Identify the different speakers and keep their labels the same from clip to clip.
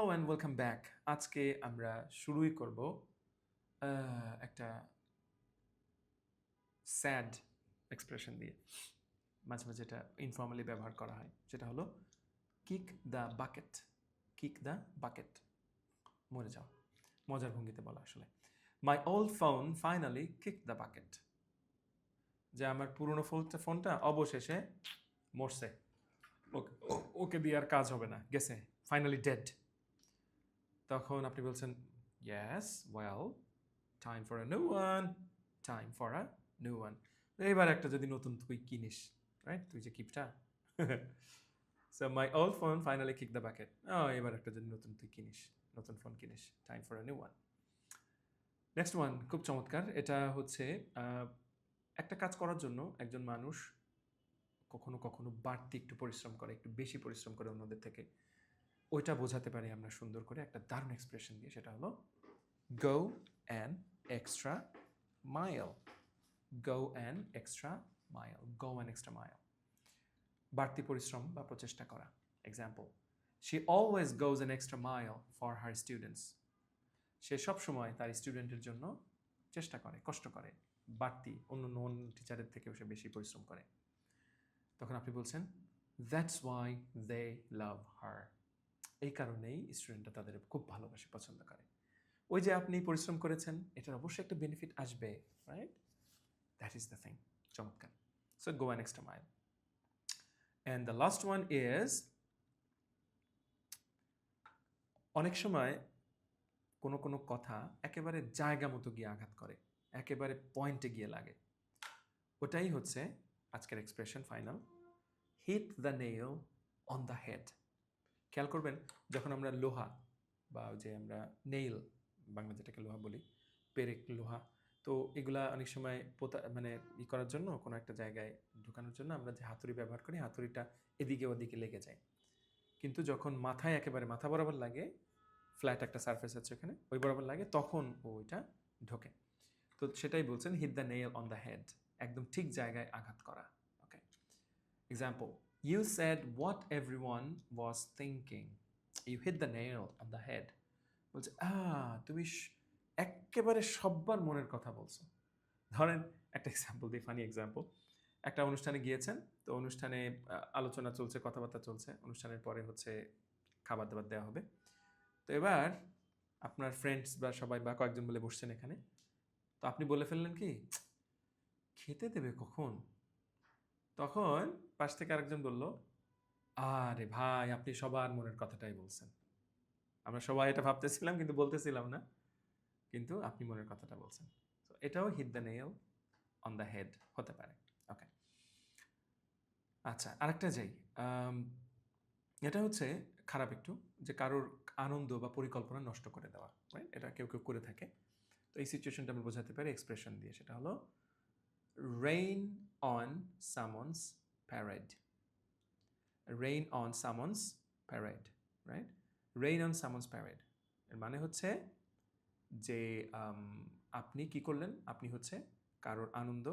Speaker 1: Hello and welcome back. আজকে আমরা শুরুই করব একটা স্যাড এক্সপ্রেশন দিয়ে। মাঝে মাঝে এটা ইনফর্মালি ব্যবহার করা হয়। সেটা হলো kick the bucket. Kick the bucket, মরে যাও। মজার ভঙ্গিতে বলা আসলে। মাই old phone finally kick the bucket. যে আমার পুরনো ফোনটা অবশেষে মরছে, ওকে দিয়ে আর কাজ হবে না, গেছে, ফাইনালি ডেড। তখন আপনি বলছেন yes well, time for a new one, time for a new one. এবার একটা যদি নতুন তুই কিনিস, রাইট? তুই যে কিপটা। So my old phone finally kick the bucket. এবার একটা যদি নতুন তুই কিনিস, নতুন ফোন কিনিস, time for a new one. Next one খুব চমৎকার। এটা হচ্ছে একটা কাজ করার জন্য একজন মানুষ কখনো কখনো বাড়তি একটু পরিশ্রম করে, একটু বেশি পরিশ্রম করে অন্যদের থেকে। ওইটা বোঝাতে পারি আমরা সুন্দর করে একটা দারুণ এক্সপ্রেশন দিয়ে। সেটা হলো go an extra mile. Go an extra mile. Go an extra mile. বাড়তি পরিশ্রম বা প্রচেষ্টা করা। Example, she always goes an extra mile for her students. সে সবসময় তার স্টুডেন্টের জন্য চেষ্টা করে, কষ্ট করে, বাড়তি অন্য নন টিচারের থেকেও সে বেশি পরিশ্রম করে। তখন আপনি বলছেন দ্যাটস ওয়াই দে লাভ হার। এই কারণেই স্টুডেন্টরা তাদের খুব ভালোবাসে, পছন্দ করে। ওই যে আপনি পরিশ্রম করেছেন, এটার অবশ্যই একটা বেনিফিট আসবে, right? That is the thing. চমৎকার। So go an extra mile. And the last one is, অনেক সময় কোনো কোনো কথা একেবারে জায়গা মতো গিয়ে আঘাত করে, একেবারে পয়েন্টে গিয়ে লাগে। ওটাই হচ্ছে আজকের expression final, hit the nail on the head. খেয়াল করবেন, যখন আমরা লোহা বা যে আমরা নেইল, বাংলা যেটাকে লোহা বলি, পেরেক লোহা, তো এগুলা অনেক সময় মানে করার জন্য কোনো একটা জায়গায় ঢুকানোর জন্য আমরা যে হাতুড়ি ব্যবহার করি, হাতুড়িটা এদিকে ওদিকে লেগে যায়। কিন্তু যখন মাথায় একেবারে মাথা বরাবর লাগে, ফ্ল্যাট একটা সারফেস আছে ওখানে, ওই বরাবর লাগে, তখন ওইটা ঢোকে। তো সেটাই বলছেন hit the nail on the head, একদম ঠিক জায়গায় আঘাত করা। Okay, example, you said what everyone was thinking, you hit the nail on the head. বলছে তুমি একেবারে সব্বার মনের কথা বলছো। ধরেন একটা এক্সাম্পল দিই, ফানি এক্সাম্পল। একটা অনুষ্ঠানে গিয়েছেন, তো অনুষ্ঠানে আলোচনা চলছে, কথাবার্তা চলছে, অনুষ্ঠানের পরে হচ্ছে খাবার দাবার দেওয়া হবে। তো এবার আপনার ফ্রেন্ডস বা সবাই বা কয়েকজন বলে বসছেন এখানে, তো আপনি বলে ফেললেন কি, খেতে দেবে কখন? তখন পাশ থেকে আরেকজন বলল, আরে ভাই, আপনি সবার মনের কথাটাই বলছেন, আমরা সবাই এটা ভাবতেছিলাম কিন্তু বলতেছিলাম না, কিন্তু আপনি মনের কথাটা বলছেন। তো এটাও hit the nail on the head হতে পারে। ওকে, আচ্ছা, আরেকটা যাই। এটা হচ্ছে খারাপ একটু, যে কারোর আনন্দ বা পরিকল্পনা নষ্ট করে দেওয়া, রাইট? এটা কেউ কেউ করে থাকে। তো এই সিচুয়েশনটা আমরা বোঝাতে পারি এক্সপ্রেশন দিয়ে। সেটা হলো rain on someone's parade. Rain on someone's parade, right? Rain on someone's parade এর মানে হচ্ছে যে আপনি কি করলেন, আপনি হচ্ছে কারোর আনন্দ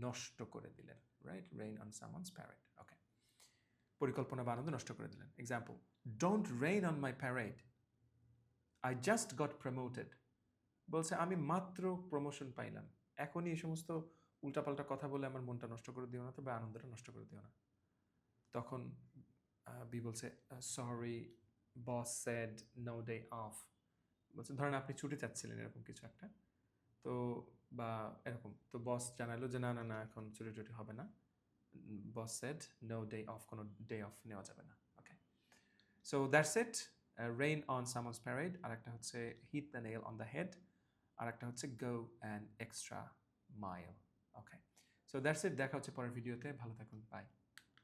Speaker 1: নষ্ট করে দিলেন, right? Rain on someone's parade. Okay, পরিকল্পনা বা আনন্দ নষ্ট করে দিলেন। Example, don't rain on my parade, I just got promoted. বলছে আমি মাত্র প্রমোশন পাইলাম, এখনই এই সমস্ত উল্টাপাল্টা কথা বলে আমার মনটা নষ্ট করে দিও না, তবে আনন্দটা নষ্ট করে দিও না। তখন বি বলছে sorry, boss said no day off. বলছে ধরেন আপনি ছুটি চাচ্ছিলেন এরকম কিছু একটা, তো বা এরকম, তো বস জানালো যে না না না, এখন ছুটি টুটি হবে না। Boss said no day off, কোনো ডে অফ নেওয়া যাবে না। Okay, so that's it. Rain on someone's parade, আর একটা হচ্ছে hit the nail on the head, আর একটা হচ্ছে go an extra mile. Okay, so that's it. দেখা হচ্ছে পরের ভিডিওতে, ভালো থাকুন, বাই।